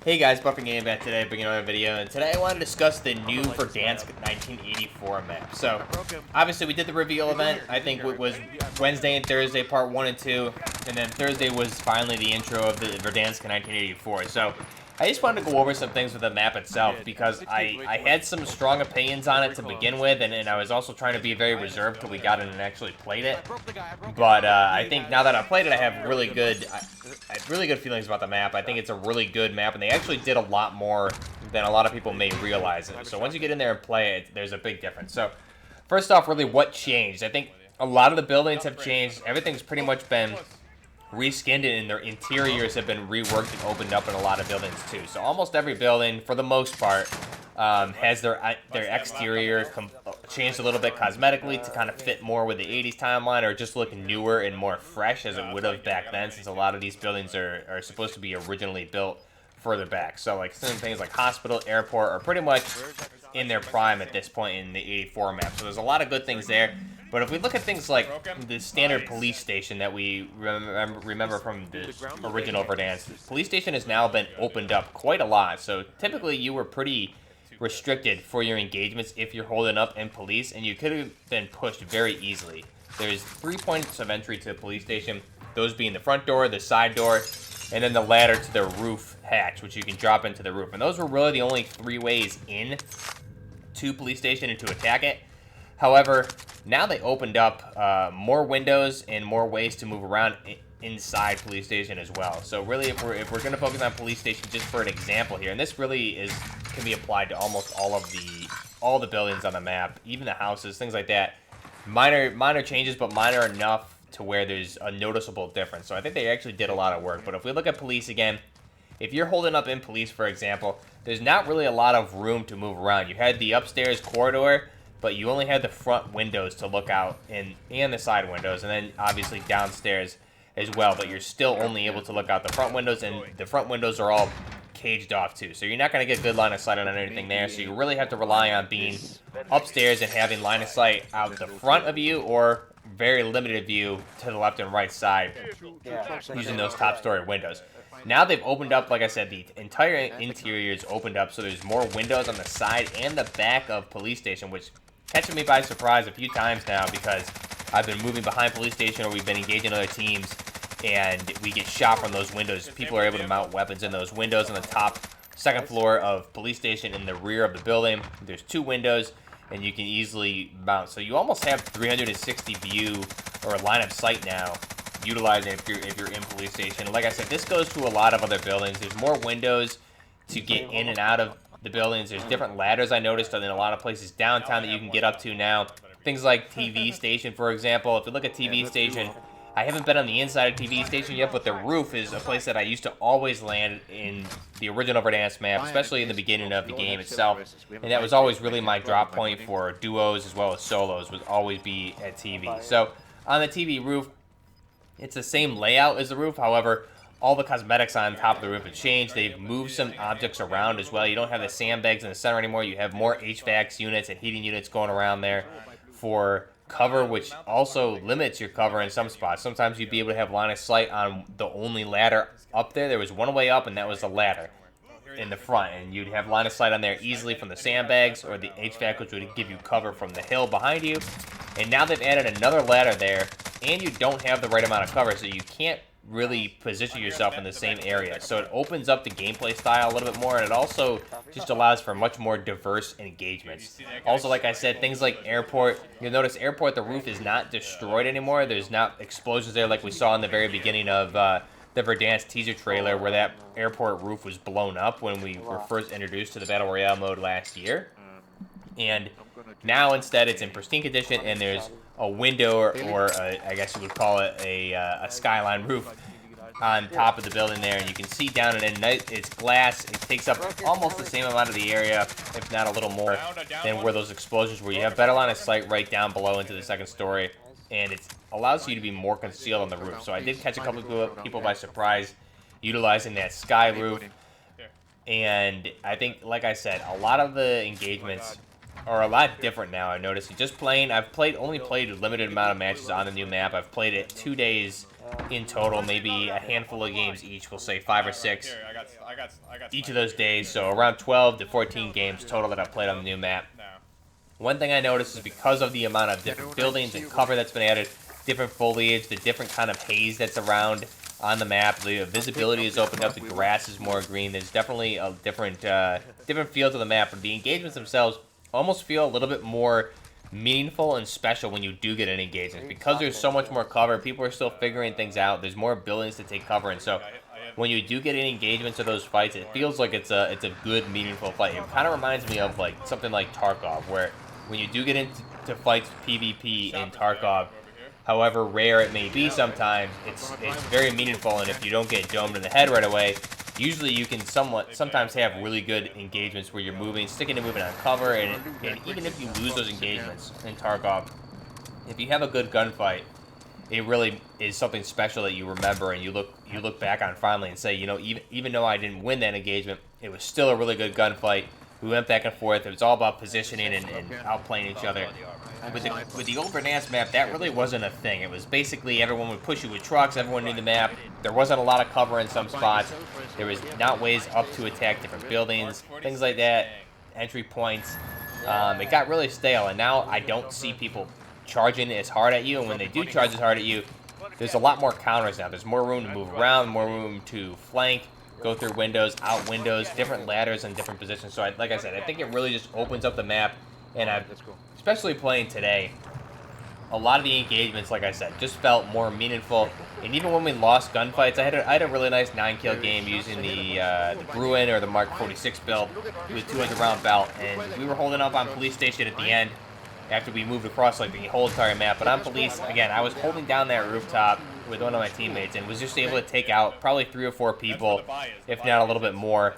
Hey guys, Buffing Game back today, bringing another video, and today I want to discuss the new Verdansk 1984 map. So, obviously we did the reveal event. I think it was Wednesday and Thursday, part 1 and 2, and then Thursday was finally the intro of the Verdansk 1984. So, I just wanted to go over some things with the map itself, because I had some strong opinions on it to begin with, and I was also trying to be very reserved till we got in and actually played it. But I think now that I've played it, I have really good feelings about the map. I think it's a really good map, and they actually did a lot more than a lot of people may realize. So once you get in there and play it, there's a big difference. So first off, really, what changed? I think a lot of the buildings have changed. Everything's pretty much been reskinned, and their interiors have been reworked and opened up in a lot of buildings too. So almost every building, for the most part, has their exterior changed a little bit cosmetically to kind of fit more with the 80s timeline, or just look newer and more fresh as it would have back then, since a lot of these buildings are supposed to be originally built further back. So like some things like hospital, airport are pretty much in their prime at this point in the 84 map. So there's a lot of good things there. But if we look at things like the standard police station that we remember from the original Verdansk, the police station has now been opened up quite a lot. So typically you were pretty restricted for your engagements if you're holding up in police, and you could have been pushed very easily. There's 3 points of entry to the police station, those being the front door, the side door, and then the ladder to the roof hatch, which you can drop into the roof. And those were really the only 3 ways in to police station and to attack it. However, now they opened up more windows and more ways to move around inside police station as well. So really, if we're going to focus on police station just for an example here, and this really can be applied to almost all the buildings on the map, even the houses, things like that. Minor changes, but minor enough to where there's a noticeable difference. So I think they actually did a lot of work. But if we look at police again, if you're holding up in police, for example, there's not really a lot of room to move around. You had the upstairs corridor, but you only had the front windows to look out and the side windows, and then obviously downstairs as well. But you're still only able to look out the front windows, and the front windows are all caged off too. So you're not going to get good line of sight on anything there. So you really have to rely on being upstairs and having line of sight out the front of you, or very limited view to the left and right side using those top story windows. Now they've opened up, like I said, the entire interior is opened up, so there's more windows on the side and the back of police station, which catching me by surprise a few times now, because I've been moving behind police station, or we've been engaging other teams, and we get shot from those windows. People are able to mount weapons in those windows on the top second floor of police station. In the rear of the building, there's 2 windows, and you can easily mount. So you almost have 360 view or line of sight now, utilizing if you're in police station. Like I said, this goes to a lot of other buildings. There's more windows to get in and out of the buildings. There's different ladders, I noticed, in a lot of places downtown that you can get up to now. Things like TV station, for example. If you look at TV station, I haven't been on the inside of TV station yet, but the roof is a place that I used to always land in the original Verdansk map, especially in the beginning of the game itself. And that was always really my drop point for duos as well as solos, would always be at TV. So on the TV roof, it's the same layout as the roof. However, all the cosmetics on top of the roof have changed. They've moved some objects around as well. You don't have the sandbags in the center anymore. You have more HVAC units and heating units going around there for cover, which also limits your cover in some spots. Sometimes you'd be able to have line of sight on the only ladder up there. There was one way up, and that was the ladder in the front, and you'd have line of sight on there easily from the sandbags or the HVAC, which would give you cover from the hill behind you. And now they've added another ladder there, and you don't have the right amount of cover, so you can't really position yourself in the same area. So it opens up the gameplay style a little bit more, and it also just allows for much more diverse engagements. Also, like I said, things like airport, you'll notice airport, the roof is not destroyed anymore. There's not explosions there like we saw in the very beginning of the Verdansk teaser trailer, where that airport roof was blown up when we were first introduced to the Battle Royale mode last year. And now instead it's in pristine condition, and there's a window, or I guess you would call it a skyline roof on top of the building there, and you can see down it, and it's glass. It takes up almost the same amount of the area, if not a little more, than where those explosions were. You have better line of sight right down below into the second story, and it allows you to be more concealed on the roof. So I did catch a couple of people by surprise utilizing that sky roof, and I think, like I said, a lot of the engagements are a lot different now. I noticed. Just playing, only played a limited amount of matches on the new map. I've played it 2 days in total, maybe a handful of games each. We'll say 5 or 6 each of those days. So around 12 to 14 games total that I've played on the new map. One thing I noticed is because of the amount of different buildings and cover that's been added, different foliage, the different kind of haze that's around on the map, the visibility is opened up, the grass is more green. There's definitely a different feel to the map, but the engagements themselves almost feel a little bit more meaningful and special when you do get an engagement. Because there's so much more cover, people are still figuring things out, there's more buildings to take cover, and so when you do get in engagements of those fights, it feels like it's a good, meaningful fight. It kind of reminds me of like something like Tarkov, where when you do get into fights PvP in Tarkov, however rare it may be sometimes, it's very meaningful, and if you don't get domed in the head right away, usually you can sometimes have really good engagements where you're sticking and moving on cover, and even if you lose those engagements in Tarkov, if you have a good gunfight, it really is something special that you remember, and you look back on finally and say, you know, even though I didn't win that engagement, it was still a really good gunfight. We went back and forth. It was all about positioning and outplaying each other. With the old Verdansk map, that really wasn't a thing. It was basically everyone would push you with trucks. Everyone knew the map. There wasn't a lot of cover in some spots. There was not ways up to attack different buildings, things like that, entry points. It got really stale, and now I don't see people charging as hard at you. And when they do charge as hard at you, there's a lot more counters now. There's more room to move around, more room to flank, go through windows, out windows, different ladders in different positions. So, like I said, I think it really just opens up the map, and especially playing today, a lot of the engagements, like I said, just felt more meaningful. And even when we lost gunfights, I had a really nice 9-kill game using the Bruin or the Mark 46 build with 200-round belt, and we were holding up on police station at the end after we moved across like the whole entire map. But on police, again, I was holding down that rooftop with one of my teammates and was just able to take out probably 3 or 4 people, if not a little bit more,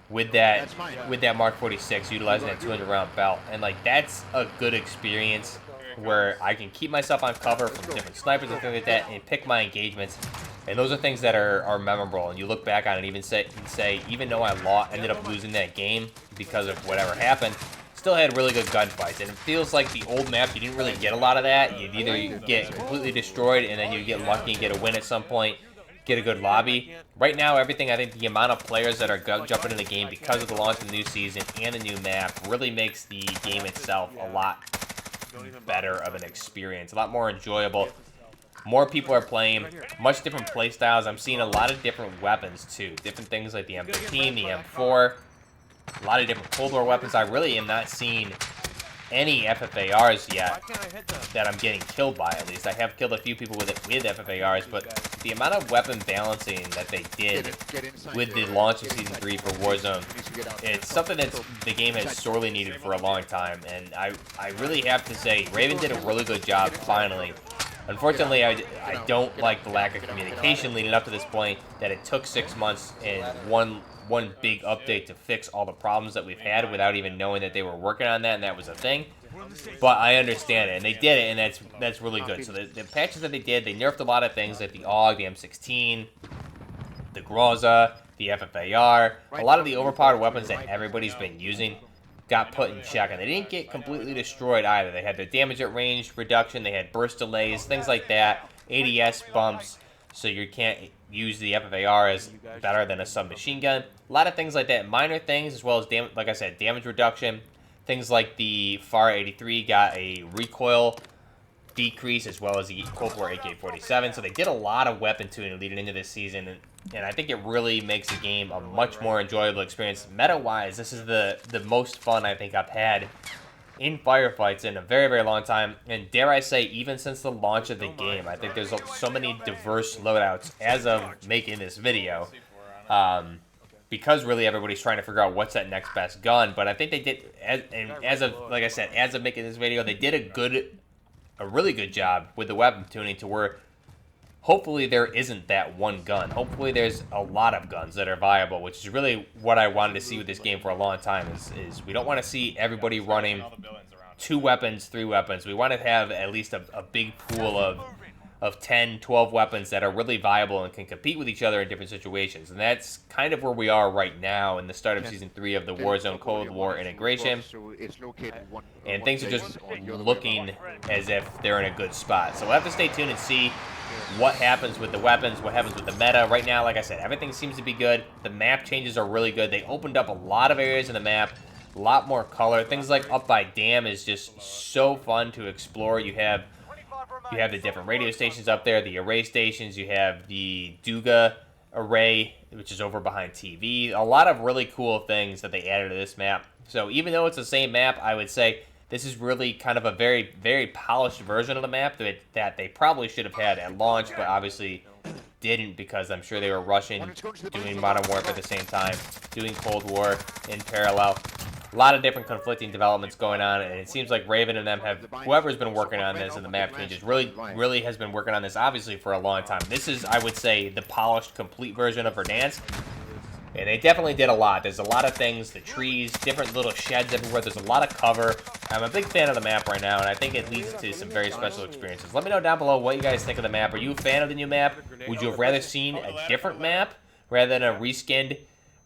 with that Mark 46, utilizing that 200-round belt. And like, that's a good experience where I can keep myself on cover from different snipers and things like that, and pick my engagements. And those are things that are memorable. And you look back on it, and say, even though I ended up losing that game because of whatever happened, still had really good gunfights. And it feels like the old map, you didn't really get a lot of that. You'd either get completely destroyed, and then you get lucky and get a win at some point, get a good lobby. Right now, everything, I think the amount of players that are jumping in the game because of the launch of the new season and the new map really makes the game itself a lot better of an experience, a lot more enjoyable. More people are playing, much different play styles. I'm seeing a lot of different weapons too, different things like the M15, the M4, a lot of different Cold War weapons. I really am not seeing any FFARs yet that I'm getting killed by, at least. I have killed a few people with FFARs, but the amount of weapon balancing that they did with the launch of Season 3 for Warzone, it's something that the game has sorely needed for a long time, and I really have to say, Raven did a really good job, finally. Unfortunately, I don't like the lack of communication leading up to this point, that it took 6 months and one big update to fix all the problems that we've had without even knowing that they were working on that and that was a thing. But I understand it, and they did it, and that's really good. So the patches that they did, they nerfed a lot of things like the AUG, the M16, the Groza, the FFAR. A lot of the overpowered weapons that everybody's been using got put in check, and they didn't get completely destroyed either. They had the damage at range reduction, they had burst delays, things like that, ADS bumps, so you can't use the FFAR as better than a submachine gun. A lot of things like that, minor things, as well as, like I said, damage reduction. Things like the FAR 83 got a recoil decrease, as well as the Cold War AK-47. So they did a lot of weapon tuning leading into this season, and I think it really makes the game a much more enjoyable experience. Meta-wise, this is the most fun I think I've had in firefights in a very, very long time, and dare I say, even since the launch of the game. I think there's so many diverse loadouts as of making this video, because really everybody's trying to figure out what's that next best gun. But I think they did, as of, like I said, as of making this video, they did a really good job with the weapon tuning to where hopefully there isn't that one gun. Hopefully there's a lot of guns that are viable, which is really what I wanted to see with this game for a long time, is we don't want to see everybody running 2 weapons, 3 weapons. We want to have at least a big pool of of 10, 12 weapons that are really viable and can compete with each other in different situations. And that's kind of where we are right now in the start of Season 3 of the Warzone Cold War integration. And things are just looking as if they're in a good spot. So we'll have to stay tuned and see what happens with the weapons, what happens with the meta. Right now, like I said, everything seems to be good. The map changes are really good. They opened up a lot of areas in the map, a lot more color. Things like up by Dam is just so fun to explore. You have the different radio stations up there, the array stations. You have the Duga array, which is over behind TV. A lot of really cool things that they added to this map. So even though it's the same map, I would say this is really kind of a very, very polished version of the map that they probably should have had at launch, but obviously didn't because I'm sure they were rushing, doing Modern Warfare at the same time, doing Cold War in parallel. A lot of different conflicting developments going on, and it seems like Raven and them have, whoever's been working on this and the map changes, really has been working on this, obviously, for a long time. This is, I would say, the polished, complete version of Verdansk, and they definitely did a lot. There's a lot of things, the trees, different little sheds everywhere. There's a lot of cover. I'm a big fan of the map right now, and I think it leads to some very special experiences. Let me know down below what you guys think of the map. Are you a fan of the new map? Would you have rather seen a different map rather than a reskinned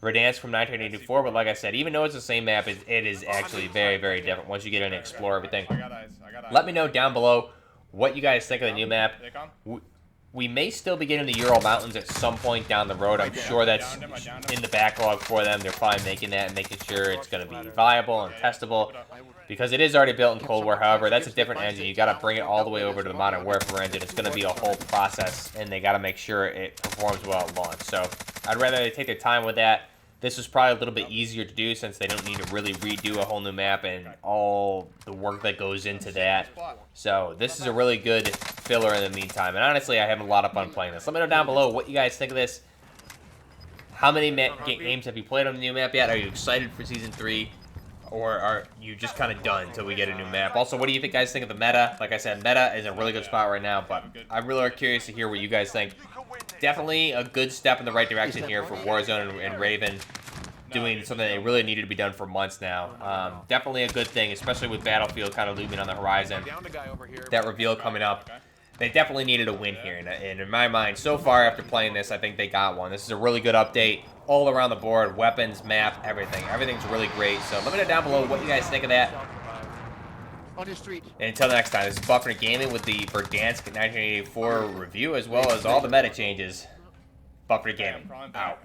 Verdansk from 1984, but like I said, even though it's the same map, it is actually very, very different once you get in and explore everything. Let me know down below what you guys think of the new map. We may still be getting the Ural Mountains at some point down the road. I'm sure that's in the backlog for them. They're probably making that and making sure it's going to be viable and testable because it is already built in Cold War. However, that's a different engine. You got to bring it all the way over to the Modern Warfare engine. It's going to be a whole process, and they got to make sure it performs well at launch. So I'd rather they take their time with that. This is probably a little bit easier to do since they don't need to really redo a whole new map and all the work that goes into that. So this is a really good filler in the meantime. And honestly, I have a lot of fun playing this. Let me know down below what you guys think of this. How many games have you played on the new map yet? Are you excited for Season 3? Or are you just kind of done until we get a new map? Also, what do you guys think of the meta? Like I said, meta is in a really good spot right now, but I really are curious to hear what you guys think. Definitely a good step in the right direction here for Warzone and Raven, doing something that really needed to be done for months now. Definitely a good thing, especially with Battlefield kind of looming on the horizon. That reveal coming up. They definitely needed a win here, and in my mind, so far after playing this, I think they got one. This is a really good update all around the board, weapons, map, everything. Everything's really great, so let me know down below what you guys think of that. And until next time, this is Buffer Gaming with the Verdansk 1984 review, as well as all the meta changes. Buffer Gaming, out.